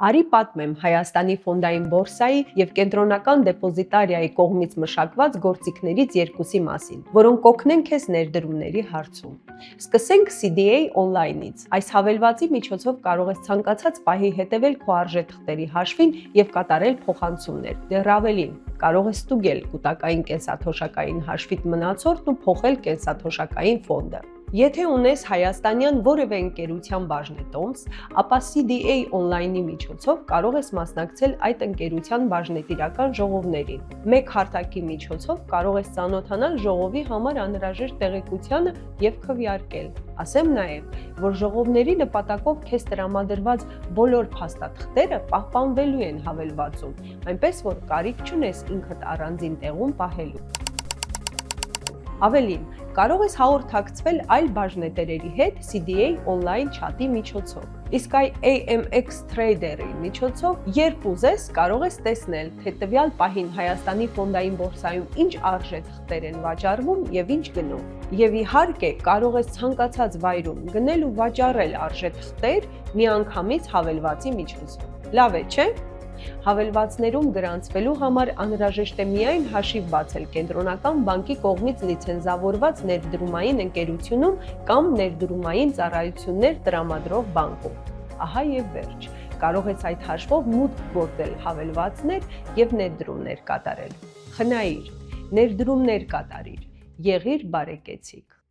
Արի պատմեմ Հայաստանի ֆոնդային բորսայի և կենտրոնական դեպոզիտարիայի կողմից մշակված գործիքներից երկուսի մասին, որոնք կօգնեն քեզ ներդրումների հարցում։ Սկսենք CDA Online-ից։ Այս հավելվածի միջոցով կարող ես ցանկացած պահի հետևել քո արժեթղթերի հաշվին և կատարել փոխանցումներ։ Դեռ ավելին, կարող ես ստուգել կൂട്ടակային կենսաթոշակային հաշվիդ մնացորդն ու փոխել կենսաթոշակային ֆոնդը։ Եթե ունես հայաստանյան որևէ ընկերության բաժնետոմս, ապա CDA Online-ի միջոցով կարող ես մասնակցել այդ ընկերության բաժնետիրական ժողովներին։ Մեկ հարթակի միջոցով կարող ես ծանոթանալ ժողովի համար անհրաժեշտ տեղեկությանը և քվեարկել։ Ասեմ նաև, որ ժողովների նպատակով քեզ տրամադրված բոլոր փաստաթղթերը պահպանվելու են հավելվածում, այնպես որ կարիք չունես ինքդ առանձին տեղում պահելու։ Ավելին, կարող ես հաղորդակցվել այլ բաժնետերերի հետ CDA Online չաթի միջոցով։ Իսկ AMX Trader-ի միջոցով, երբ ուզես, կարող ես տեսնել, թե տվյալ պահին Հայաստանի ֆոնդային բորսայում ինչ արժեթղթեր են վաճառվում և ինչ գնում։ Եվ իհարկե, կարող ես ցանկացած վայրում գնել ու վաճառել արժեթղթեր միանգամից հավելվածի միջոցով։ Լավ է, չէ՞։ Հավելվածներում գրանցվելու համար անհրաժեշտ է միայն հաշիվ բացել կենտրոնական բանկի կողմից լիցենզավորված ներդրումային ընկերությունում կամ ներդրումային ծառայություններ տրամադրող բանկում։ Ահա և վերջ։ Կարող ես այդ հաշվով մուտք գործել հավելվածներ և ներդրումներ կատարել։ Խնայիր, ներդրումներ կատարիր, եղիր բարեկեցիկ։